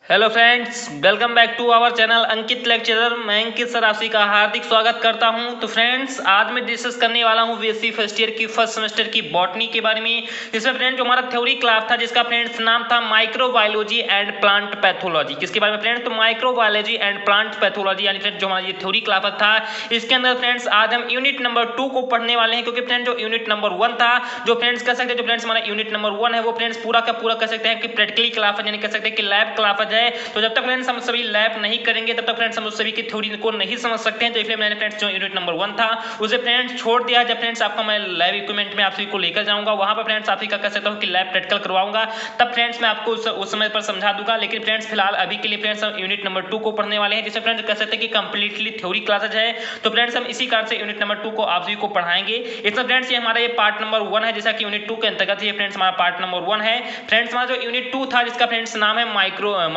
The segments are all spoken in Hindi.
Hello friends, welcome back to our channel Ankit lecturer. मैं अंकित सर आपसी का हार्दिक स्वागत करता हूं। तो फ्रेंड्स, आज मैं डिस्कस करने वाला हूं बीएससी फर्स्ट ईयर की फर्स्ट सेमेस्टर की बॉटनी के बारे में। जिसमें फ्रेंड्स जो हमारा थ्योरी क्लास था, जिसका फ्रेंड्स नाम था माइक्रोबायोलॉजी एंड प्लांट पैथोलॉजी। किसके बारे में फ्रेंड्स? तो माइक्रोबायोलॉजी एंड प्लांट पैथोलॉजी, यानी फ्रेंड्स जो हमारा ये थ्योरी क्लास था, इसके अंदर फ्रेंड्स आज हम यूनिट नंबर 2 को पढ़ने वाले हैं। क्योंकि फ्रेंड्स जो यूनिट नंबर 1 था, जो फ्रेंड्स कह सकते हैं, जो फ्रेंड्स हमारा यूनिट नंबर 1 है, वो फ्रेंड्स पूरा का पूरा कह सकते हैं कि प्रैक्टिकली क्लास है, यानी कह सकते हैं कि लैब क्लास है। तो जब तक फ्रेंड्स हम सभी लैब नहीं करेंगे, तब तक फ्रेंड्स हम उस सभी की थ्योरी को नहीं समझ सकते हैं। तो इसलिए मैंने फ्रेंड्स जो यूनिट नंबर 1 था, उसे फ्रेंड्स छोड़ दिया। जब फ्रेंड्स आपका मैं लैब इक्विपमेंट में आप सभी को लेकर जाऊंगा, वहां पर फ्रेंड्स आप सभी का कह सकता हूं कि लैब प्रैक्टिकल करवाऊंगा, तब फ्रेंड्स मैं आपको उस समय पर समझा दूंगा। लेकिन फ्रेंड्स फिलहाल अभी के लिए फ्रेंड्स हम यूनिट नंबर 2 को पढ़ने वाले हैं, जिसे फ्रेंड्स कह सकते हैं कि कंप्लीटली थ्योरी क्लासेज है। तो फ्रेंड्स हम इसी कारण से यूनिट नंबर 2 को आप सभी को पढ़ाएंगे। इसमें फ्रेंड्स ये हमारा ये पार्ट नंबर 1 है, जैसा कि यूनिट 2 के अंतर्गत ये फ्रेंड्स हमारा पार्ट नंबर 1 है। फ्रेंड्स हमारा जो यूनिट 2 था, जिसका फ्रेंड्स नाम है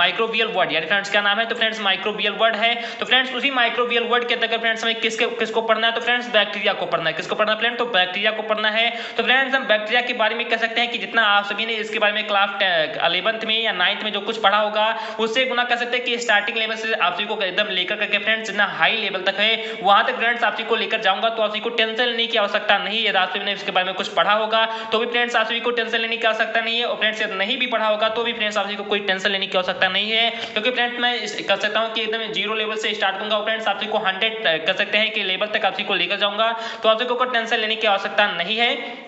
माइक्रोबियल वर्ड, यानी फ्रेंड्स क्या नाम है? तो फ्रेंड्स माइक्रोबियल वर्ड है। तो फ्रेंड्स उसी माइक्रोबियल वर्ड के अंतर्गत फ्रेंड्स हमें किसको पढ़ना है? तो फ्रेंड्स बैक्टीरिया को पढ़ना है। किसको पढ़ना है फ्रेंड्स? तो बैक्टीरिया को पढ़ना है। तो फ्रेंड्स हम बैक्टीरिया के बारे में कह सकते हैं कि जितना आप सभी ने इसके बारे में क्लास 11th में या 9th में जो कुछ पढ़ा होगा, उससे गुना कह सकते हैं कि स्टार्टिंग लेवल से आप सभी को एकदम लेकर करके फ्रेंड्स जितना हाई लेवल तक है, वहां तक फ्रेंड्स आप सभी को लेकर जाऊंगा। तो आप सभी को टेंशन लेने की आवश्यकता नहीं है। आप सभी ने इसके बारे में कुछ पढ़ा होगा तो भी फ्रेंड्स आप सभी को टेंशन लेने की आवश्यकता नहीं है, और फ्रेंड्स नहीं भी पढ़ा होगा तो भी फ्रेंड्स आप सभी को कोई टेंशन लेने की आवश्यकता नहीं है। क्योंकि फ्रेंड्स मैं कर सकता हूं कि एकदम जीरो लेवल से स्टार्ट करूंगा, फ्रेंड्स आप सभी को 100 कर सकते हैं कि लेवल तक आप सभी को लेकर जाऊंगा। तो आप सभी को टेंशन लेने की आवश्यकता नहीं है।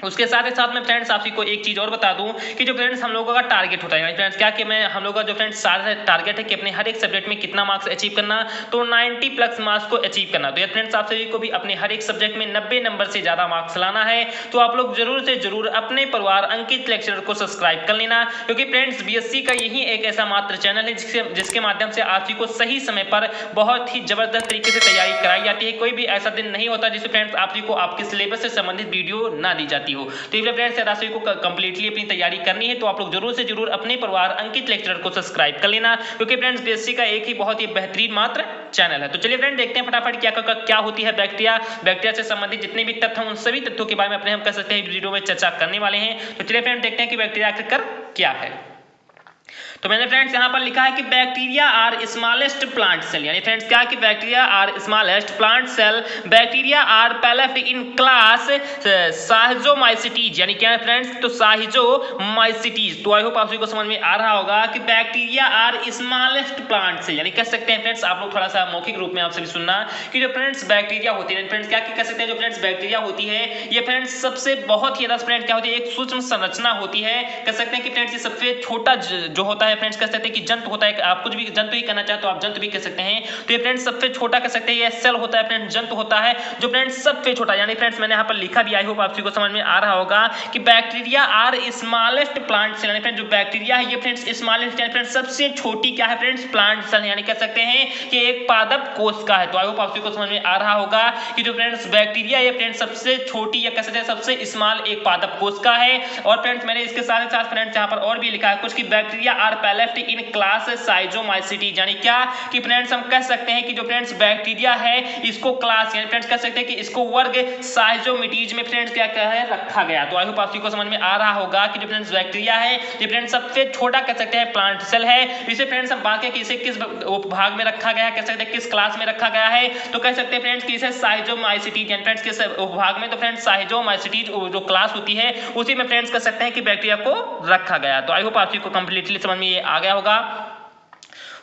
उसके साथ ही साथ में फ्रेंड्स आप सभी को एक चीज और बता दूं कि जो फ्रेंड्स हम लोगों का टारगेट होता है फ्रेंड्स, क्या कि मैं हम लोगों का जो फ्रेंड्स सारा टारगेट है कि अपने हर एक सब्जेक्ट में कितना मार्क्स अचीव करना, तो 90 प्लस मार्क्स को अचीव करना। तो फ्रेंड्स आप सभी को भी अपने हर एक सब्जेक्ट में 90 नंबर से ज्यादा मार्क्स लाना है। तो आप लोग जरूर से जरूर अपने परिवार अंकित लेक्चरर को सब्सक्राइब कर लेना। क्योंकि फ्रेंड्स बीएससी का यही एक ऐसा मात्र चैनल है जिसके माध्यम से आप सभी को सही समय पर बहुत ही जबरदस्त तरीके से तैयारी कराई जाती है। कोई भी ऐसा दिन नहीं होता जिसमें फ्रेंड्स आप सभी को आपके सिलेबस से संबंधित वीडियो ना दी जाती हो। तो इसलिए फ्रेंड्स राशि को कंप्लीटली अपनी तैयारी करनी है, तो आप लोग जरूर से जरूर अपने परिवार अंकित लेक्चरर को सब्सक्राइब कर लेना। क्योंकि फ्रेंड्स बीएससी का एक ही बहुत ही बेहतरीन मात्र चैनल है। तो चलिए फ्रेंड्स देखते हैं फटाफट क्या होती है बैक्टीरिया से संबंधित जितने भी तथ्य हैं, उन सभी तथ्यों के बारे में अपने हम कह सकते हैं वीडियो में चर्चा करने वाले हैं। तो चलिए फ्रेंड्स देखते हैं कि बैक्टीरिया आखिरकार क्या है। तो मैंने फ्रेंड्स यहां पर लिखा है कि bacteria are smallest plant cell, यानी फ्रेंड्स क्या कि bacteria are smallest plant cell. Bacteria are placed in class schizomycetes, यानी क्या है फ्रेंड्स? तो साइजोमाइसिटीज। तो आई होप आप सभी को समझ में आ रहा होगा कि bacteria are smallest plant cell, यानी कह सकते हैं फ्रेंड्स आप लोग थोड़ा सा मौखिक रूप में आप सभी सुनना कि जो फ्रेंड्स बैक्टीरिया होती है फ्रेंड्स क्या कह सकते हैं, जो फ्रेंड्स बैक्टीरिया होती है ये फ्रेंड्स सबसे बहुत ही ज्यादा फ्रेंड्स क्या होती है, एक सूक्ष्म संरचना होती है। कह सकते हैं कि फ्रेंड्स ये सबसे छोटा जो होता है फ्रेंड्स कह सकते हैं कि जंतु होता है। आप कुछ भी जंतु ही कहना चाहे तो आप जंतु भी कह सकते हैं। तो ये फ्रेंड्स सबसे छोटा कह सकते हैं ये सेल होता है फ्रेंड्स, जंतु होता है जो फ्रेंड्स सबसे छोटा, यानी फ्रेंड्स मैंने यहाँ पर लिखा भी, आई होप आप सभी को समझ में आ रहा होगा कि bacteria are smallest plant cell, यानी फ्रेंड्स जो बैक्टीरिया है ये फ्रेंड्स स्मॉलेस्ट यानी फ्रेंड्स सबसे छोटी क्या है फ्रेंड्स? प्लांट सेल, यानी कह सकते हैं कि एक पादप कोश का है। तो आई होप आप सभी को समझ में आ रहा होगा कि जो फ्रेंड्स बैक्टीरिया ये फ्रेंड्स सबसे छोटी या कह सकते हैं सबसे स्मॉल एक पादप कोश का है। और फ्रेंड्स मैंने इसके साथ साथ फ्रेंड्स यहाँ पर और भी लिखा है कुछ कि bacteria are placed in class schizomycetes, यानी क्या कि फ्रेंड्स हम कह सकते हैं कि जो फ्रेंड्स बैक्टीरिया है इसको क्लास यानी फ्रेंड्स कह सकते हैं कि इसको वर्ग साइजोमिटीज में फ्रेंड्स क्या है रखा गया। तो आई होप आप सभी को समझ में आ रहा होगा कि जो फ्रेंड्स बैक्टीरिया है ये फ्रेंड्स सबसे छोटा कह सकते हैं प्लांट सेल है। इसे फ्रेंड्स हम बात करें कि इसे किस उपभाग में रखा गया है, कह सकते हैं किस क्लास में रखा गया है, तो कह सकते हैं फ्रेंड्स कि इसे साइजोमाइसिटीज यानी फ्रेंड्स किस उपभाग में, तो फ्रेंड्स साइजोमाइसिटीज जो क्लास होती है उसी में फ्रेंड्स कह सकते हैं कि बैक्टीरिया को रखा गया। तो आई होप आप सभी को कंप्लीटली समझ में आ गया होगा।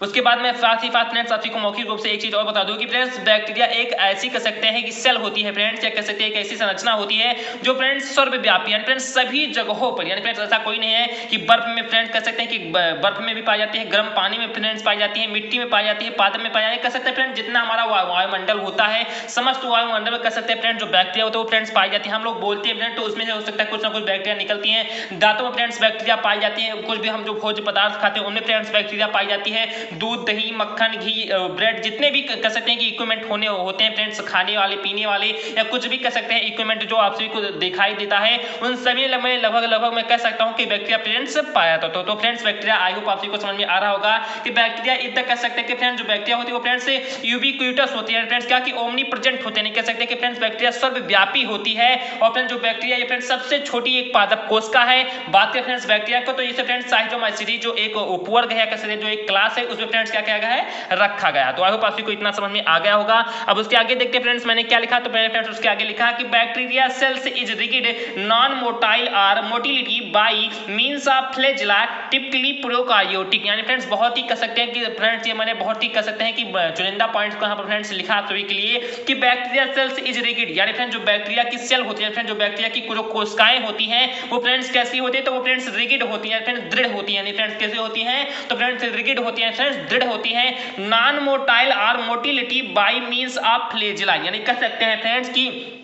उसके बाद में साथ ही साथ फ्रेंड्स आप सभी को मौखिक रूप से एक चीज और बता दूं कि फ्रेंड्स बैक्टीरिया एक ऐसी कह सकते हैं कि सेल होती है फ्रेंड्स, या कह सकते हैं एक ऐसी संरचना होती है जो फ्रेंड्स सर्वव्यापी यानी फ्रेंड्स सभी जगहों पर, यानी फ्रेंड्स ऐसा कोई नहीं है कि बर्फ में फ्रेंड्स कह सकते हैं कि बर्फ में भी पाई जाती है, गर्म पानी में फ्रेंड्स पाई जाती है, मिट्टी में पाई जाती है, पादप में पाई जाती है। कह सकते हैं फ्रेंड्स जितना हमारा वायुमंडल होता है समस्त वायुमंडल में कह सकते हैं फ्रेंड्स जो बैक्टीरिया होते हैं वो फ्रेंड्स पाई जाती है। हम लोग बोलते हैं फ्रेंड्स तो उसमें से हो सकता है कुछ ना कुछ बैक्टीरिया निकलती हैं। दांतों में फ्रेंड्स बैक्टीरिया पाई जाती है, कुछ भी हम जो भोज्य पदार्थ खाते हैं उनमें फ्रेंड्स बैक्टीरिया पाई जाती है। दूध, दही, मक्खन, घी, ब्रेड, जितने भी कह सकते हैं कि इक्विपमेंट होते हैं फ्रेंड्स, खाने वाले, पीने वाले या कुछ भी कह सकते हैं इक्विपमेंट जो आप सभी को दिखाई देता है, उन सभी में लगभग मैं कह सकता हूं कि बैक्टीरिया फ्रेंड्स पाया जाता है। तो फ्रेंड्स बैक्टीरिया आई होप आप सभी को समझ में आ रहा होगा कि बैक्टीरिया इतना कह सकते हैं कि फ्रेंड्स जो बैक्टीरिया होती है वो फ्रेंड्स यूबिक्विटस होती है फ्रेंड्स, क्या कि ओमनी प्रेजेंट होते हैं, नहीं कह सकते कि फ्रेंड्स बैक्टीरिया सर्वव्यापी होती है। और फ्रेंड्स जो बैक्टीरिया ये फ्रेंड्स सबसे छोटी एक पादप कोशिका है। बात करें फ्रेंड्स बैक्टीरिया को तो इसे फ्रेंड्स साइटोमाइसीटी जो एक उपवर्ग है, कह सकते हैं जो एक क्लास है, उसमें फ्रेंड्स क्या किया गया है, रखा गया। तो आई होप आप सभी को इतना समझ में आ गया होगा। अब उसके आगे देखते हैं फ्रेंड्स मैंने क्या लिखा, तो मैंने फ्रेंड्स उसके आगे लिखा कि bacteria cells is rigid non motile or motility by means of flagella typically prokaryotic. यानी फ्रेंड्स बहुत ही कह सकते हैं कि फ्रेंड्स ये मैंने बहुत ही कह सकते हैं कि चुनिंदा पॉइंट्स को यहाँ पर फ्रेंड्स लिखा सभी के लिए कि बैक्टीरिया सेल्स इज रिगिड, यानी फ्रेंड्स जो बैक्टीरिया की सेल होती है, फ्रेंड्स जो बैक्टीरिया की जो कोशिकाएं होती हैं वो फ्रेंड्स कैसी होती है, तो वो फ्रेंड्स रिगिड होती है, फ्रेंड्स दृढ़ होती है। यानी फ्रेंड्स कैसे होती हैं, तो फ्रेंड्स रिगिड होती है, फ्रेंड्स दृढ़ होती है। Non motile or motility by means of flagella, यानी कह सकते हैं फ्रेंड्स की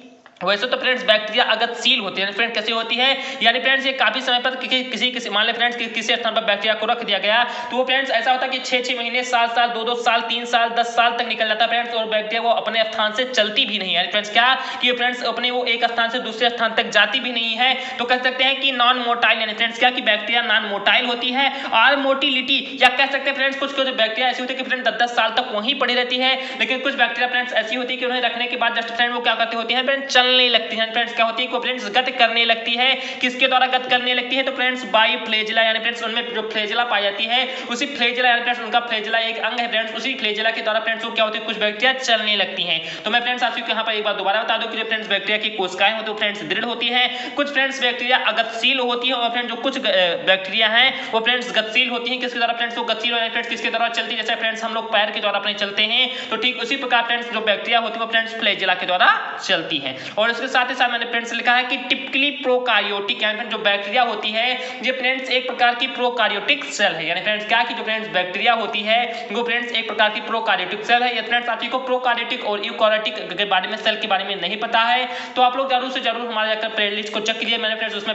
वैसे तो फ्रेंड्स बैक्टीरिया अगतिशील होती है, फ्रेंड्स कैसे होती है, यानी फ्रेंड्स ये काफी समय पर किसी मान ले फ्रेंड्स किसी स्थान पर बैक्टीरिया को रख दिया गया तो वो फ्रेंड्स ऐसा होता है कि 6-6 महीने, 7 साल, 2-2 साल, 3 साल, 10 साल तक निकल जाता है फ्रेंड्स, और बैक्टीरिया वो अपने स्थान से चलती भी नहीं है। यानी फ्रेंड्स क्या कि फ्रेंड्स अपने वो एक स्थान से दूसरे स्थान तक जाती भी नहीं है। तो कह सकते हैं कि नॉन मोटाइल, यानी फ्रेंड्स क्या कि बैक्टीरिया नॉन मोटाइल होती है। और मोटिलिटी या कह सकते हैं फ्रेंड्स कुछ बैक्टीरिया ऐसी होती है कि फ्रेंड्स 10-10 साल तक वहीं पड़ी रहती है, लेकिन कुछ बैक्टीरिया फ्रेंड्स ऐसी होती है कि उन्हें रखने के बाद जस्ट फ्रेंड वो क्या करती होती है, फ्रेंड्स चलने लगती है। क्या होती है, फ्रेंड्स गत करने लगती है। किसके द्वारा गत करने लगती है, तो फ्रेंड्स बाय फ्लैजेला, यानी फ्रेंड्स उनमें जो फ्लैजेला पाई जाती है उसी फ्लैजेला, यानी फ्रेंड्स उनका फ्लैजेला एक अंग है फ्रेंड्स, उसी फ्लैजेला के द्वारा फ्रेंड्स वो क्या होती है, कुछ बैक्टीरिया चलने लगती हैं। तो मैं फ्रेंड्स आपको यहाँ पर एक बार दोबारा बता दूं कि जो फ्रेंड्स बैक्टीरिया की कोशिकाएं होती है फ्रेंड्स दृढ़ होती है, कुछ फ्रेंड्स बैक्टीरिया अगतिशील होती है, और फ्रेंड्स जो कुछ बैक्टीरिया हैं वो फ्रेंड्स गतिशील होती हैं। किसके द्वारा फ्रेंड्स वो गतिशील होती है, फ्रेंड्स किसके द्वारा चलती है, जैसे फ्रेंड्स हम लोग पैर के द्वारा अपने चलते हैं, तो ठीक उसी प्रकार फ्रेंड्स जो बैक्टीरिया होती है वो फ्रेंड्स फ्लैजेला के द्वारा चलती है। और इसके साथ ही साथ मैंने फ्रेंड्स लिखा है कि टिपिकली प्रोकार्योटिक, यानी जो बैक्टीरिया होती है ये फ्रेंड्स एक प्रकार की प्रोकार्योटिक सेल है। यानी फ्रेंड्स क्या कि जो फ्रेंड्स बैक्टीरिया होती है वो फ्रेंड्स एक प्रकार की प्रोकार्योटिक सेल है। ये फ्रेंड्स आप को प्रोकार्योटिक और यूकार्योटिक के बारे में, सेल के बारे में नहीं पता है तो आप लोग जरूर से जरूर हमारे जाकर प्लेलिस्ट को चेक कीजिए। मैंने फ्रेंड्स उसमें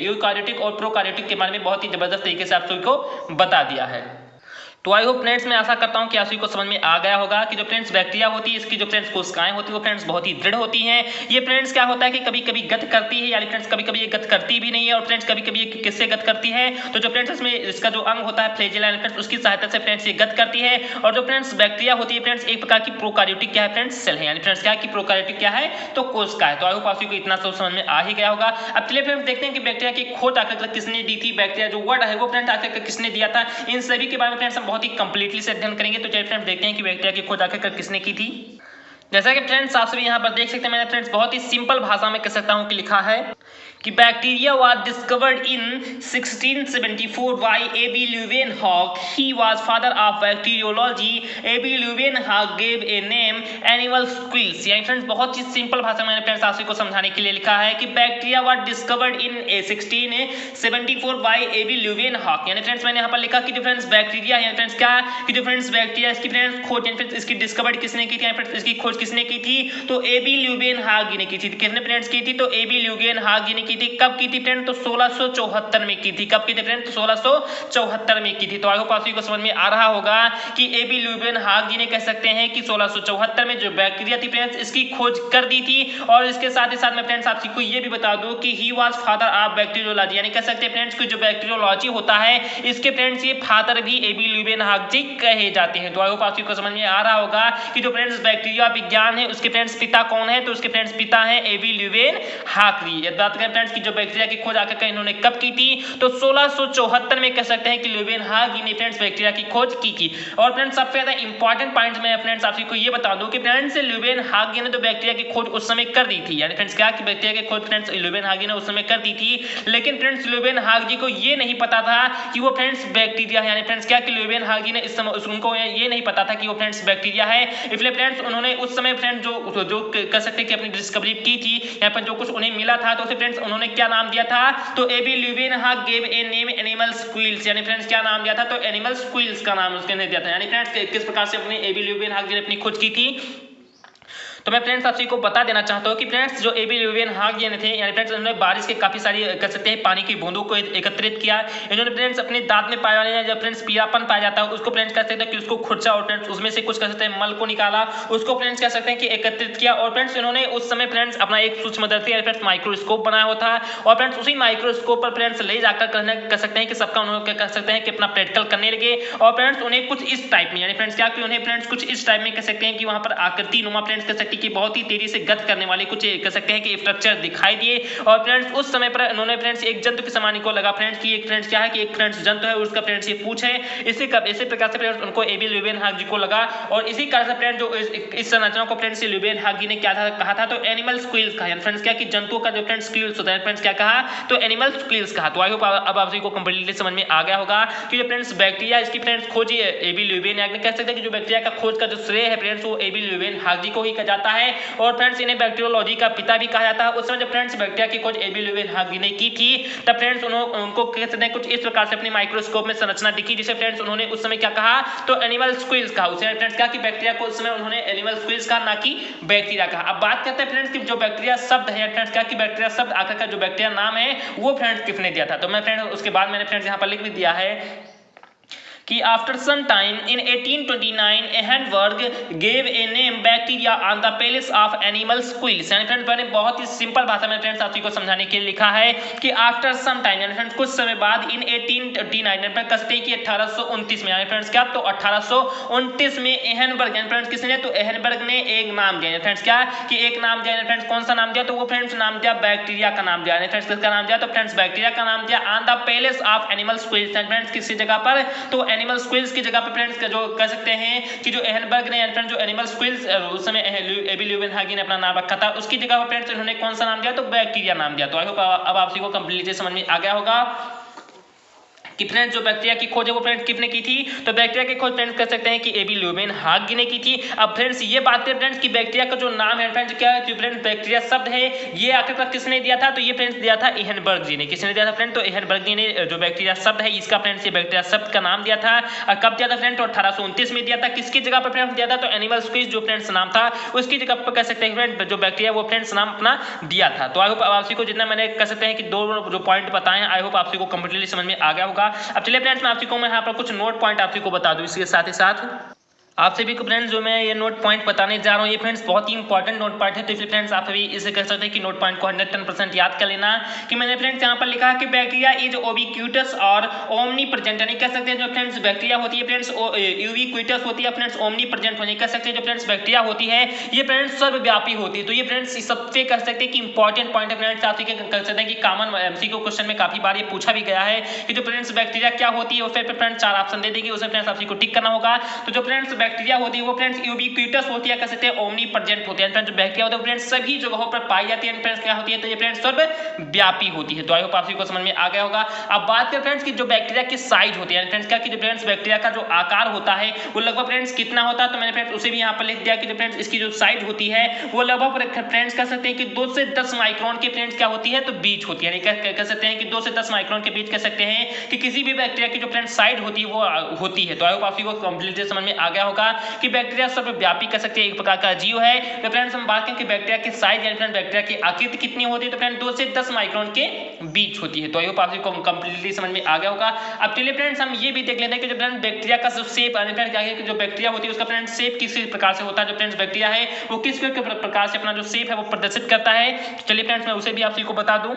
यूकार्योटिक और प्रोकार्योटिक के बारे में बहुत ही जबरदस्त तरीके से आप सभी को बता दिया है। तो आई होप फ्रेंड्स मैं आशा करता हूं कि आप सभी को समझ में आ गया होगा कि जो फ्रेंड्स बैक्टीरिया होती है इसकी जो फ्रेंड्स कोशिकाएं होती है वो फ्रेंड्स बहुत ही दृढ़ होती हैं। ये फ्रेंड्स क्या होता है कि कभी कभी गत करती है, यानी फ्रेंड्स कभी कभी ये गत करती भी नहीं है, और फ्रेंड्स कभी कभी ये किससे गत करती है, तो जो फ्रेंड्स इसमें इसका जो अंग होता है फ्लैजेला, फ्रेंड्स उसकी सहायता से फ्रेंड्स ये गत करती है। और जो फ्रेंड्स बैक्टीरिया होती है फ्रेंड्स एक प्रकार की प्रोकार्योटिक क्या है फ्रेंड्स सेल है, यानी फ्रेंड्स क्या की प्रोकार्योटिक क्या है, तो कोशिका है। तो आई होप आप सभी को इतना सब समझ में आ ही गया होगा। अब चलिए फ्रेंड्स देखते हैं कि बैक्टीरिया की खोज आखिर किसने दी थी, बैक्टीरिया जो वर्ड है वो फ्रेंड्स आखिर किसने दिया था, इन सभी के बारे में फ्रेंड्स हम बहुत ही कंप्लीटली से अध्ययन करेंगे। तो चलिए फ्रेंड्स देखते हैं कि बैक्टीरिया की खोज आखिर किसने की थी। जैसा कि फ्रेंड्स आप सभी यहाँ पर देख सकते हैं, मैंने फ्रेंड्स बहुत ही सिंपल भाषा में कह सकता हूँ कि लिखा है कि bacteria was discovered in 1674 by A.B. Leeuwenhoek. He was father of bacteriology. A.B. Leeuwenhoek gave a name animal squills. यानी फ्रेंड्स बहुत ही सिंपल भाषा में मैंने फ्रेंड्स आप सभी को समझाने के लिए लिखा है कि bacteria was discovered in 1674 by A.B. Leeuwenhoek। यानी फ्रेंड्स मैंने यहाँ पर लिखा कि जो फ्रेंड्स बैक्टीरिया है, फ्रेंड्स क्या कि जो फ्रेंड्स बैक्टीरिया इसकी फ्रेंड्स खोज, फ्रेंड्स इसकी डिस्कवर्ड किसने की थी, फ्रेंड्स इसकी खोज किसने की थी, तो A.B. Leeuwenhoek ने की थी। किसने फ्रेंड्स की थी, तो A.B. Leeuwenhoek ने की थी। कब की थी फ्रेंड, तो 1674 में की थी। कब की थी फ्रेंड, तो 1674 में की थी। तो आई होप आप सभी को समझ में आ रहा होगा कि A.B. Leeuwenhoek जी ने कह सकते हैं कि 1674 में जो बैक्टीरिया थी फ्रेंड्स इसकी खोज कर दी थी। और इसके साथ ही साथ में फ्रेंड्स आप सबको ये भी बता दूं कि he was father of bacteriology, यानी कह सकते हैं फ्रेंड्स कि जो बैक्टीरियोलॉजी होता है इसके फ्रेंड्स ये फादर भी A.B. Leeuwenhoek जी कहे जाते हैं। तो आई होप आप सबको समझ में आ रहा होगा कि जो फ्रेंड्स बैक्टीरिया विज्ञान है उसके फ्रेंड्स पिता कौन है, तो उसके फ्रेंड्स पिता है A.B. Leeuwenhoek जी। ये बात करें फ्रेंड्स की जो बैक्टीरिया की खोज आकर इन्होंने कब की थी, तो 1674 में कह सकते हैं कि ल्यूवेनहाक जी ने फ्रेंड्स बैक्टीरिया की खोज की थी। और फ्रेंड्स सबसे ज्यादा इंपॉर्टेंट पॉइंट मैं फ्रेंड्स आप सबको ये बता दूं कि फ्रेंड्स ल्यूवेनहाक जी ने तो बैक्टीरिया की खोज उस समय कर दी थी, यानी फ्रेंड्स क्या कि बैक्टीरिया की खोज फ्रेंड्स ल्यूवेनहाक जी ने उस समय कर दी थी, लेकिन फ्रेंड्स ल्यूवेनहाक जी को ये नहीं पता था कि वो फ्रेंड्स बैक्टीरिया है, यानी फ्रेंड्स क्या कि ल्यूवेनहाक जी ने इस समय उनको ये नहीं पता था कि वो फ्रेंड्स बैक्टीरिया है। इसलिए फ्रेंड्स उन्होंने उस समय फ्रेंड्स जो कह सकते हैं कि अपनी डिस्कवरी की थी, यहाँ पर जो कुछ उन्हें मिला था तो उसे फ्रेंड्स उन्होंने क्या नाम दिया था, तो A.B. Leeuwenhoek gave a name animal squills, यानी फ्रेंड्स क्या नाम दिया था, तो एनिमल स्क्विल्स का नाम उसने दिया था। यानी फ्रेंड्स किस प्रकार से अपने A.B. Leeuwenhoek जी ने अपनी खोज की थी, तो मैं फ्रेंड्स आप सभी को बता देना चाहता हूँ कि फ्रेंड्स जो एबी ल्यूवेनहाग थे यानी फ्रेंड्स उन्होंने बारिश के काफी सारी कह सकते हैं पानी की बूंदों को एकत्रित किया। इन्होंने फ्रेंड्स अपने दांत में पाए वाले जब फ्रेंड्स पीलापन पाया जाता है उसको फ्रेंड्स कह सकते हैं कि उसको खुरचा और फ्रेंड्स उसमें से कुछ कह सकते हैं मल को निकाला, उसको फ्रेंड्स कह सकते हैं कि एकत्रित किया। और फ्रेंड्स इन्होंने उस समय फ्रेंड्स अपना एक सूक्ष्मदर्शी यानी फ्रेंड्स माइक्रोस्कोप बनाया हुआ था और फ्रेंड्स उसी माइक्रोस्कोप पर फ्रेंड्स ले जाकर कह सकते हैं कि सबका उन्होंने कह सकते हैं कि अपना प्रैक्टिकल करने लगे। और फ्रेंड्स उन्हें कुछ इस टाइप में यानी फ्रेंड्स क्या कि उन्हें फ्रेंड्स कुछ इस टाइप में कह सकते हैं कि वहां पर आकृति नुमा फ्रेंड्स कह सकते हैं कि बहुत ही तेजी से गति करने वाले कुछ कह सकते हैं कि स्ट्रक्चर दिखाई दिए। और फ्रेंड्स उस समय पर उन्होंने फ्रेंड्स एक जंतु के समान को लगा फ्रेंड्स कि एक फ्रेंड्स क्या है कि एक फ्रेंड्स जंतु है उसका फ्रेंड्स ये पूंछ है। इसी प्रकार से फ्रेंड्स उनको एबी ल्यूवेनहाग जी को लगा और इसी कारण से फ्रेंड्स जो इस संरचना को फ्रेंड्स ल्यूवेनहाग जी ने क्या कहा था तो एनिमल स्क्विल्स कहा यानी फ्रेंड्स क्या कि जंतुओं का जो फ्रेंड्स स्क्विल्स होता है फ्रेंड्स क्या कहा तो एनिमल स्क्विल्स कहा। तो आई होप अब आप सभी को कंप्लीटली समझ में आ गया होगा कि जो फ्रेंड्स बैक्टीरिया इसकी फ्रेंड्स खोजी एबी ल्यूवेनहाग ने कह सकते हैं कि जो बैक्टीरिया का खोज का जो श्रेय है फ्रेंड्स वो एबी ल्यूवेनहाग जी को ही कहा जाता है। और फ्रेंड्स इन्हें बैक्टीरियोलॉजी का पिता भी कहा जाता है। उस समय जब फ्रेंड्स बैक्टीरिया की खोज एबी ल्यूवेनहाग जी ने की थी तब फ्रेंड्स उनको कह सकते हैं कुछ इस प्रकार से अपनी माइक्रोस्कोप में संरचना दिखी जिसे फ्रेंड्स उन्होंने उस समय क्या कहा तो एनिमल स्क्विल्स कहा। उसे फ्रेंड्स क्या कि बैक्टीरिया को उस समय उन्होंने एनिमल स्क्विल्स कहा ना कि बैक्टीरिया कहा। अब बात करते हैं फ्रेंड्स कि जो बैक्टीरिया शब्द है फ्रेंड्स क्या कि बैक्टीरिया शब्द आखिर का जो बैक्टीरिया नाम है वो फ्रेंड्स किसने दिया था। तो मैं फ्रेंड्स उसके बाद मैंने फ्रेंड्स यहाँ पर लिख भी दिया है कि after some time in 1829 Ehrenberg gave a name bacteria on the pelvis of animal squills। यानी फ्रेंड्स मैंने बहुत ही सिंपल भाषा में फ्रेंड्स आप सभी को समझाने के लिए लिखा है कि आफ्टर सम टाइम यानी फ्रेंड्स कुछ समय बाद इन 1829 में कसते कि 1829 में यानी फ्रेंड्स क्या तो 1829 में एहनबर्ग यानी फ्रेंड्स किसने तो एहनबर्ग ने एक नाम दिया फ्रेंड्स क्या कि एक नाम दिया फ्रेंड्स कौन सा नाम दिया तो वो फ्रेंड्स नाम दिया बैक्टीरिया का नाम दिया यानी फ्रेंड्स किसका नाम दिया तो फ्रेंड्स बैक्टीरिया का नाम दिया on the palace of animal squirrels friends किसी जगह पर तो एनिमल स्क्विल्स की जगह पे फ्रेंड्स जो कह सकते हैं कि जो एहनबर्ग ने फ्रेंड्स जो एनिमल स्क्विल्स उस समय एबी ल्यूवेनहाग ने अपना नाम रखा था उसकी जगह पे फ्रेंड्स उन्होंने कौन सा नाम दिया तो बैक्टीरिया नाम दिया। तो आई होप अब आप सभी को कंप्लीटली समझ में आ गया होगा कि फ्रेंड्स जो बैक्टीरिया की खोज है वो फ्रेंड्स किसने की थी तो बैक्टीरिया की खोज फ्रेंड्स कह सकते हैं कि एबी ल्यूवेनहाग ने की थी। अब फ्रेंड्स ये बात है फ्रेंड्स कि बैक्टीरिया का जो नाम है फ्रेंड्स क्या है कि फ्रेंड्स बैक्टीरिया शब्द है ये आखिरकार किसने दिया था तो ये फ्रेंड्स दिया था एहनबर्ग जी ने। किसने दिया था फ्रेंड्स तो एहनबर्ग जी ने जो बैक्टीरिया शब्द है इसका फ्रेंड्स ये बैक्टीरिया शब्द का नाम दिया था। और कब दिया था फ्रेंड्स तो 1829 में दिया था। किसकी जगह पर फ्रेंड्स दिया था तो एनिमल स्क्विल्स जो फ्रेंड्स नाम था उसकी जगह पर कह सकते हैं फ्रेंड्स जो बैक्टीरिया वो फ्रेंड्स नाम अपना दिया था। तो आई होप आप सभी को जितना मैंने कह सकते हैं कि दो जो पॉइंट बताए हैं आई होप आप सभी को कंप्लीटली समझ में आ गया होगा। अब चलिए फ्रेंड्स आप सभी को मैं यहाँ पर कुछ नोट पॉइंट आप सभी को बता दूं इसके साथ ही साथ आप सभी को फ्रेंड्स जो मैं ये नोट पॉइंट बताने जा रहा हूँ ये फ्रेंड्स बहुत ही इंपॉर्टेंट नोट पॉइंट है। तो इसलिए फ्रेंड्स आप सभी इसे कह सकते हैं कि नोट पॉइंट को 110% याद कर लेना कि मैंने फ्रेंड्स यहाँ पर लिखा कि बैक्टीरिया इज ओबिक्यूटस और ओमनी प्रेजेंट यानी कह सकते हैं जो फ्रेंड्स बैक्टीरिया होती है फ्रेंड्स यूबिक्यूटस होती है फ्रेंड्स ओमनी प्रेजेंट होने कह सकते हैं जो फ्रेंड्स बैक्टीरिया होती है ये फ्रेंड्स सर्वव्यापी होती है। तो ये फ्रेंड्स सबसे कह सकते हैं कि इंपॉर्टेंट पॉइंट है फ्रेंड्स आप कह सकते हैं कि कॉमन एमसीक्यू क्वेश्चन में काफी बार ये पूछा भी गया है कि जो फ्रेंड्स बैक्टीरिया क्या होती है उससे फ्रेंड्स 4 ऑप्शन दे देंगे उसमें फ्रेंड्स आप सभी को टिक करना होगा। तो जो फ्रेंड्स बैक्टीरिया होती है वो फ्रेंड्स यूबिक्यूटस होती है कह सकते हैं ओमनी प्रेजेंट होती है फ्रेंड्स जो बैक्टीरिया होता है फ्रेंड्स सभी जगहों पर पाई जाती है फ्रेंड्स क्या होती है तो ये फ्रेंड्स सर्वव्यापी होती है। तो आई होप आप सभी को समझ में आ गया होगा। अब बात करें फ्रेंड्स की जो बैक्टीरिया की साइज होती है फ्रेंड्स क्या कि जो फ्रेंड्स बैक्टीरिया का जो आकार होता है वो लगभग फ्रेंड्स कितना होता है तो मैंने फ्रेंड्स उसे भी यहाँ पर लिख दिया कि जो फ्रेंड्स इसकी जो साइज होती है वो लगभग फ्रेंड्स कह सकते हैं कि 2 से 10 माइक्रोन के फ्रेंड्स क्या होती है तो बीच होती है यानी कह सकते हैं कि 2 से 10 माइक्रोन के बीच कह सकते हैं कि किसी भी बैक्टीरिया की जो फ्रेंड्स साइज होती है वो होती है। तो आई होप आप सभी को कंप्लीटली समझ में आ गया होगा कि बैक्टीरिया सर्वव्यापी कह सकते हैं एक प्रकार का जीव है। तो फ्रेंड्स हम बात करें कि बैक्टीरिया की साइज यानी फ्रेंड्स बैक्टीरिया की आकृति कितनी होती है तो फ्रेंड्स 2 से 10 माइक्रोन के बीच होती है। तो आई होप आप सभी को कंप्लीटली समझ में आ गया होगा। अब चलिए फ्रेंड्स हम ये भी देख लेते हैं कि जो फ्रेंड्स बैक्टीरिया का जो शेप यानी फ्रेंड्स क्या है कि जो बैक्टीरिया होती है उसका फ्रेंड्स शेप किस प्रकार से होता है। जो फ्रेंड्स बैक्टीरिया है वो किस प्रकार से अपना जो शेप है वो प्रदर्शित करता है। चलिए फ्रेंड्स मैं उसे भी आप सभी को बता दूं।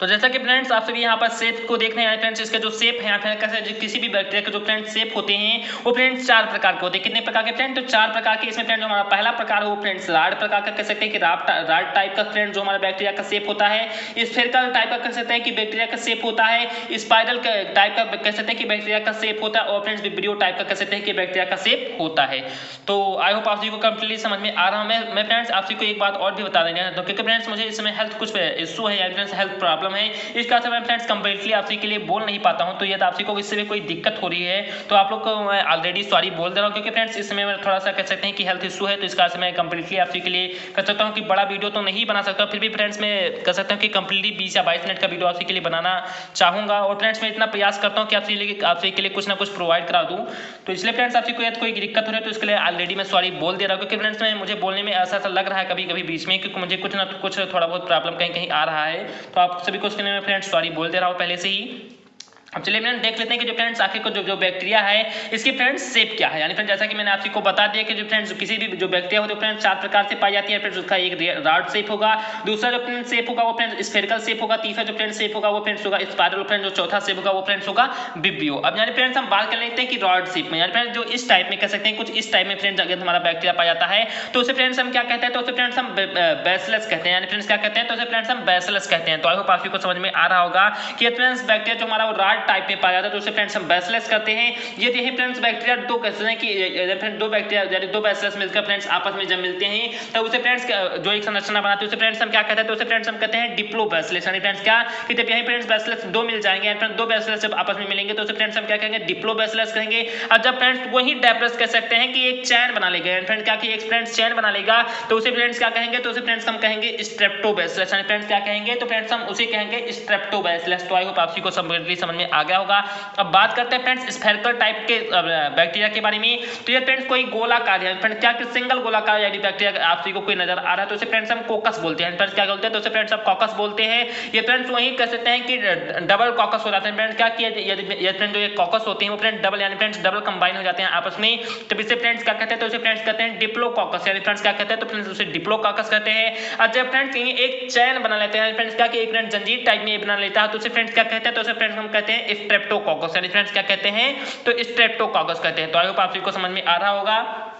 तो जैसा कि फ्रेंड्स आप सभी यहाँ पर शेप को देख रहे हैं फ्रेंड्स इसका जो शेप है यहाँ कैसे किसी भी बैक्टीरिया के जो फ्रेंड्स शेप होते हैं वो फ्रेंड्स 4 प्रकार के होते हैं। कितने प्रकार के फ्रेंड्स तो 4 प्रकार के। इसमें फ्रेंड्स हमारा पहला प्रकार है वो फ्रेंड्स राड प्रकार का कह सकते हैं कि राड टाइप का फ्रेंड्स जो हमारा बैक्टीरिया का शेप होता है। स्फेरिकल टाइप का कह सकते हैं कि बैक्टीरिया का शेप होता है। स्पाइरल टाइप का कह सकते हैं कि बैक्टीरिया का शेप होता है और फ्रेंड्स विब्रियो टाइप का कह सकते हैं कि बैक्टीरिया का शेप होता है। तो आई होप आप सभी को कंप्लीटली समझ में आ रहा है। मैं फ्रेंड्स आप सभी को एक बात और भी बता देंगे तो क्योंकि फ्रेंड्स मुझे इसमें हेल्थ कुछ इशू है फ्रेंड्स हेल्थ प्रॉब्लम प्रॉब्लम है, इसका मैं फ्रेंड्स कंप्लीटली आप सभी के लिए बोल नहीं पाता हूँ। तो यदि आप सभी को इससे भी कोई दिक्कत हो रही है तो आप लोग को मैं ऑलरेडी सॉरी बोल दे रहा हूँ, क्योंकि फ्रेंड्स इसमें थोड़ा सा कह सकते हैं कि हेल्थ इशू है, तो इसका मैं कंप्लीटली आप सभी के लिए कह सकता हूँ कि बड़ा वीडियो तो नहीं बना सकता, फिर भी फ्रेंड्स मैं कह सकता हूँ कि कंप्लीटली 20 या 22 मिनट का वीडियो आप सभी के लिए बनाना चाहूँगा। और फ्रेंड्स मैं इतना प्रयास करता हूँ कि आप सभी के लिए कुछ ना कुछ प्रोवाइड करा दूँ। तो इसलिए फ्रेंड्स आप सभी को यदि कोई दिक्कत हो रही है तो इसके लिए ऑलरेडी मैं सॉरी बोल दे रहा हूँ, क्योंकि फ्रेंड्स में मुझे बोलने में ऐसा लग रहा है कभी कभी बीच में, क्योंकि मुझे कुछ ना कुछ थोड़ा बहुत प्रॉब्लम कहीं कहीं आ रहा है। तो आप सभी को उसके लिए मैं फ्रेंड्स सॉरी बोल दे रहा हूँ पहले से ही। अब चलिए फ्रेंड्स देख लेते हैं कि जो फ्रेंड्स आखिर को जो बैक्टीरिया है इसकी फ्रेंड्स शेप क्या है। यानी फ्रेंड्स जैसा कि मैंने आप को बता दिया कि जो फ्रेंड्स किसी भी जो बैक्टीरिया होती है फ्रेंड्स 4 प्रकार से पाई जाती है। फ्रेंड्स उसका एक रॉड शेप होगा, दूसरा जो फ्रेंड्स शेप होगा वो फ्रेंड्स स्फेरिकल शेप होगा, तीसरा जो फ्रेंड्स शेप होगा वो फ्रेंड्स होगा स्पाइरल, फ्रेंड्स जो चौथा शेप होगा वो फ्रेंड्स होगा विब्रियो। अब यानी फ्रेंड्स हम बात कर लेते हैं कि रॉड शेप में, यानी फ्रेंड्स जो इस टाइप में कह सकते हैं, कुछ इस टाइप में फ्रेंड्स अगर हमारा बैक्टीरिया पाया जाता है तो उसे फ्रेंड्स हम क्या कहते हैं, तो उसे फ्रेंड्स हम बैसिलस कहते हैं। यानी फ्रेंड्स क्या कहते हैं, तो उसे फ्रेंड्स हम बैसिलस कहते हैं। तो आई होप आप को समझ में आ रहा होगा कि फ्रेंड्स बैक्टीरिया जो हमारा रॉड टाइप में पाया जाता है तो फ्रेंड्स हम बैसिलस करते हैं। यदि ये फ्रेंड्स बैक्टीरिया दो कहते हैं कि फ्रेंड्स दो बैक्टीरिया यानी दो बैसिलस मिलकर फ्रेंड्स आपस में जब मिलते हैं तो उसे फ्रेंड्स जो एक संरचना बनाते हैं उसे फ्रेंड्स हम क्या कहते हैं, तो उसे फ्रेंड्स हम कहते हैं डिप्लोबैसिलस। यानी फ्रेंड्स क्या कि जब यही फ्रेंड्स बैसिलस दो मिल जाएंगे, यानी फ्रेंड्स दो बैसिलस जब आपस में मिलेंगे तो उसे फ्रेंड्स हम क्या कहेंगे, डिप्लोबैसिलस कहेंगे। और जब फ्रेंड्स वही डायप्लस कह सकते हैं कि एक चैन बना लेगा, यानी फ्रेंड्स क्या कि एक फ्रेंड्स चैन बना लेगा तो उसे फ्रेंड्स क्या कहेंगे, तो उसे फ्रेंड्स हम कहेंगे स्ट्रेप्टोबैसिलस। यानी फ्रेंड्स क्या कहेंगे, तो फ्रेंड्स हम उसे कहेंगे स्ट्रेप्टोबैसिलस। तो आई होप आप सभी को समझ में आ गया होगा। अब बात करते हैं फ्रेंड्स स्फेरिकल टाइप के बैक्टीरिया के बारे में। तो ये फ्रेंड्स कोई गोलाकार है, फ्रेंड्स क्या कि सिंगल गोलाकार यदि बैक्टीरिया आप सभी को कोई नजर आ रहा है तो उसे फ्रेंड्स हम कोकस बोलते हैं। फ्रेंड्स क्या बोलते हैं, तो उसे फ्रेंड्स हम कॉकस बोलते हैं। ये फ्रेंड्स वही कह सकते हैं कि डबल कॉकस हो जाते हैं। फ्रेंड्स क्या कि यदि फ्रेंड्स जो ये कॉकस होते हैं वो फ्रेंड्स डबल यानी फ्रेंड्स डबल कंबाइन हो जाते हैं आपस में, तो इसे फ्रेंड्स क्या कहते हैं, तो उसे फ्रेंड्स कहते हैं डिप्लोकॉकस। यानी फ्रेंड्स क्या कहते हैं, तो फ्रेंड्स उसे डिप्लोकॉकस कहते हैं। और जब फ्रेंड्स कहीं एक चैन बना लेते हैं, फ्रेंड्स क्या कि एक फ्रेंड्स जंजीर टाइप में बना लेता है तो उसे फ्रेंड्स क्या कहते हैं, तो उसे फ्रेंड्स हम कहते हैं स्ट्रेप्टोकॉकस। यानी फ्रेंड्स क्या कहते हैं, तो स्ट्रेप्टोकॉकस कहते हैं। तो आई होप आप सभी को समझ में आ रहा होगा।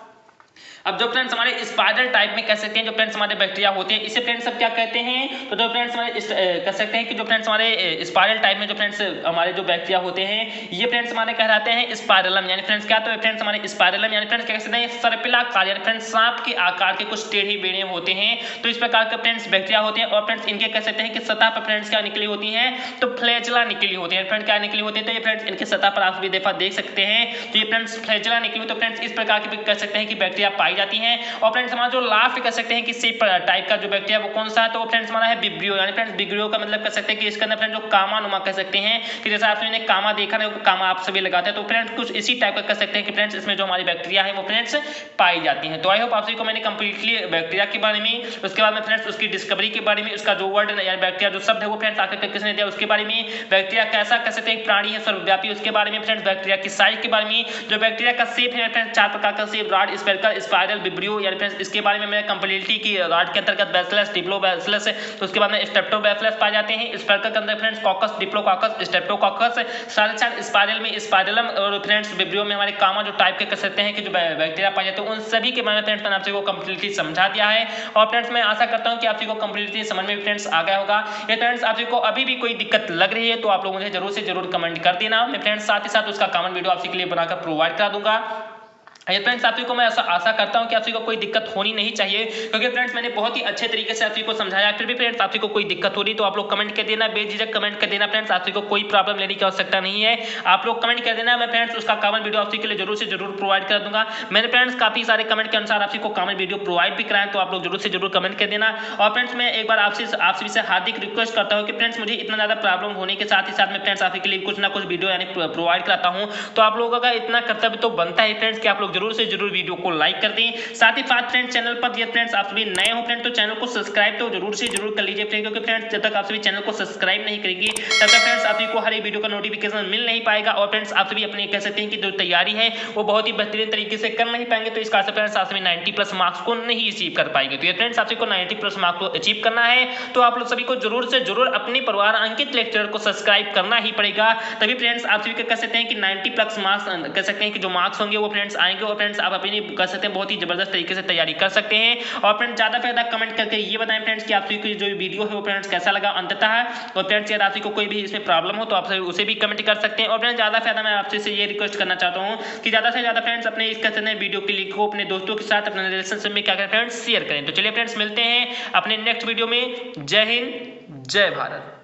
अब जो फ्रेंड्स हमारे स्पाइरल टाइप में कह सकते हैं जो फ्रेंड्स हमारे बैक्टीरिया होते हैं इसे फ्रेंड्स सब क्या कहते हैं, तो जो फ्रेंड्स हमारे कह सकते हैं कि जो फ्रेंड्स हमारे स्पाइरल टाइप में जो फ्रेंड्स हमारे जो बैक्टीरिया होते हैं ये फ्रेंड्स हमारे कहलाते हैं स्पाइरलम। यानी फ्रेंड्स क्या, तो फ्रेंड्स हमारे स्पाइरलम यानी फ्रेंड्स क्या कहते हैं सर्पिलाकार, यानी फ्रेंड्स सांप के आकार के कुछ टेढ़े बेड़े होते हैं। तो इस प्रकार के फ्रेंड्स बैक्टीरिया होते हैं। और फ्रेंड्स इनके कह सकते हैं कि सतह पर फ्रेंड्स क्या निकली होती है, तो फ्लैजेला निकली होती है। फ्रेंड्स क्या निकली होती है, तो ये फ्रेंड्स इनके सतह पर आप भी देख सकते हैं तो ये फ्रेंड्स फ्लैजेला निकली हुई, तो फ्रेंड्स इस प्रकार की कह सकते हैं कि बैक्टीरिया पाई जाती है। और फ्रेंड्स हमारा जो लास्ट कह सकते हैं कि शेप टाइप का जो बैक्टीरिया वो कौन सा है, तो फ्रेंड्स हमारा है विब्रियो। यानी फ्रेंड्स विब्रियो का मतलब कह सकते हैं कि इसके अंदर फ्रेंड्स जो कामानुमा कह सकते हैं कि जैसा आपने कामा देखा ना, कामा आप सभी लगाते हैं तो फ्रेंड्स कुछ इसी टाइप का कह सकते हैं कि फ्रेंड्स इसमें जो हमारी बैक्टीरिया है वो फ्रेंड्स पाई जाती है। तो आई होप आप सभी को मैंने कंप्लीटली बैक्टीरिया के बारे में, उसके बाद में फ्रेंड्स उसकी डिस्कवरी के बारे में, उसका जो वर्ड यानी बैक्टीरिया जो शब्द है वो फ्रेंड्स आकर किसने दिया उसके बारे में, बैक्टीरिया कैसा कह सकते हैं प्राणी है सर्वव्यापी उसके बारे में, फ्रेंड्स बैक्टीरिया की साइज के बारे में, जो बैक्टीरिया का शेप है फ्रेंड्स 4 प्रकार का shape rod, spherical, spiral, vibrio, यानी फ्रेंड्स इसके बारे में मैं कंप्लीटली की रॉड के अंतर्गत बैसिलस, डिप्लोबैसिलस, तो उसके बाद में स्ट्रेप्टोबैसिलस पाए जाते हैं। स्पाइरल के अंदर फ्रेंड्स कॉकस, डिप्लोकॉकस, स्ट्रेप्टोकॉकस, साथ साथ स्पाइरल में स्पाइरलम और फ्रेंड्स विब्रियो में हमारे कामा जो टाइप के कह सकते हैं कि जो बैक्टीरिया पाए जाते हैं उन सभी के बारे में फ्रेंड्स मैंने आप सभी को कंप्लीटली समझा दिया है। और फ्रेंड्स मैं आशा करता हूं कि आप सभी को कंप्लीटली समझ में फ्रेंड्स आ गया होगा। ये फ्रेंड्स आप सभी को अभी भी कोई दिक्कत लग रही है तो आप लोग मुझे जरूर से जरूर कमेंट कर देना। मैं फ्रेंड्स साथ ही साथ उसका कमेंट वीडियो आप सभी के लिए बनाकर प्रोवाइड करा दूंगा। फ्रेंड्स आप सभी को मैं आशा करता हूं कि आप सभी को कोई दिक्कत होनी नहीं चाहिए, क्योंकि फ्रेंड्स मैंने बहुत ही अच्छे तरीके से आप सभी को समझाया। फिर भी फ्रेंड्स आप सभी को कोई दिक्कत हो रही तो आप लोग कमेंट कर देना, बेझिझक कमेंट कर देना। फ्रेंड्स आप सभी को कोई प्रॉब्लम लेने की आवश्यकता नहीं है, आप लोग कमेंट कर देना। मैं फ्रेंड्स उसका कमेंट वीडियो आप सभी के लिए जरूर से जरूर प्रोवाइड कर दूंगा। मैंने फ्रेंड्स काफी सारे कमेंट के अनुसार आप सभी को कमेंट वीडियो प्रोवाइड भी कराएं तो आप लोग जरूर से जरूर कमेंट कर देना। और फ्रेंड्स मैं एक बार आप सभी से हार्दिक रिक्वेस्ट करता हूँ कि फ्रेंड्स मुझे इतना ज्यादा प्रॉब्लम होने के साथ ही साथ में फ्रेंड्स आप सभी के लिए कुछ ना कुछ वीडियो यानी प्रोवाइड कराता हूँ, तो आप लोगों का इतना कर्तव्य तो बनता है फ्रेंड्स कि आप लोग जरूर से जरूर वीडियो को लाइक कर दें। साथ ही साथ फ्रेंड्स चैनल पर यदि फ्रेंड्स आप सभी नए हो फ्रेंड्स तो चैनल को सब्सक्राइब तो जरूर से जरूर कर लीजिए फ्रेंड्स, क्योंकि फ्रेंड्स जब तक आप सभी चैनल को सब्सक्राइब नहीं करेंगे तब तक फ्रेंड्स आप सभी को हर एक वीडियो का नोटिफिकेशन मिल नहीं पाएगा। और फ्रेंड्स आप सभी अपने कह सकते हैं कि जो तैयारी है वो बहुत ही बेहतरीन तरीके से कर नहीं पाएंगे, तो इस कारण से फ्रेंड्स आप सभी 90+ मार्क्स को नहीं अचीव कर पाएंगे। तो ये फ्रेंड्स आप सभी को 90+ मार्क्स को अचीव करना है तो आप लोग सभी को जरूर से जरूर अपने परिवार अंकित लेक्चर को सब्सक्राइब करना ही पड़ेगा, तभी फ्रेंड्स आप सभी कह सकते हैं कि 90+ मार्क्स कह सकते हैं कि जो मार्क्स होंगे वो फ्रेंड्स आएंगे और फ्रेंड्स आप अपनी कह सकते हैं बहुत ही जबरदस्त तरीके से तैयारी कर सकते हैं। और फ्रेंड्स ज्यादा से ज्यादा कमेंट करके ये बताएं फ्रेंड्स कि आप सभी को जो वीडियो है वो फ्रेंड्स कैसा लगा अंततः। और फ्रेंड्स यदि आप सभी को कोई भी इसमें प्रॉब्लम हो तो आप उसे भी कमेंट कर सकते हैं। और फ्रेंड्स ज्यादा से ज्यादा मैं आपसे ये रिक्वेस्ट करना चाहता हूँ कि ज्यादा से ज्यादा फ्रेंड्स अपने इस कहते हैं वीडियो के लिंक को अपने दोस्तों के साथ अपने रिलेशनशिप में क्या करें फ्रेंड्स शेयर करें। तो चलिए फ्रेंड्स मिलते हैं अपने नेक्स्ट वीडियो में। जय हिंद, जय भारत।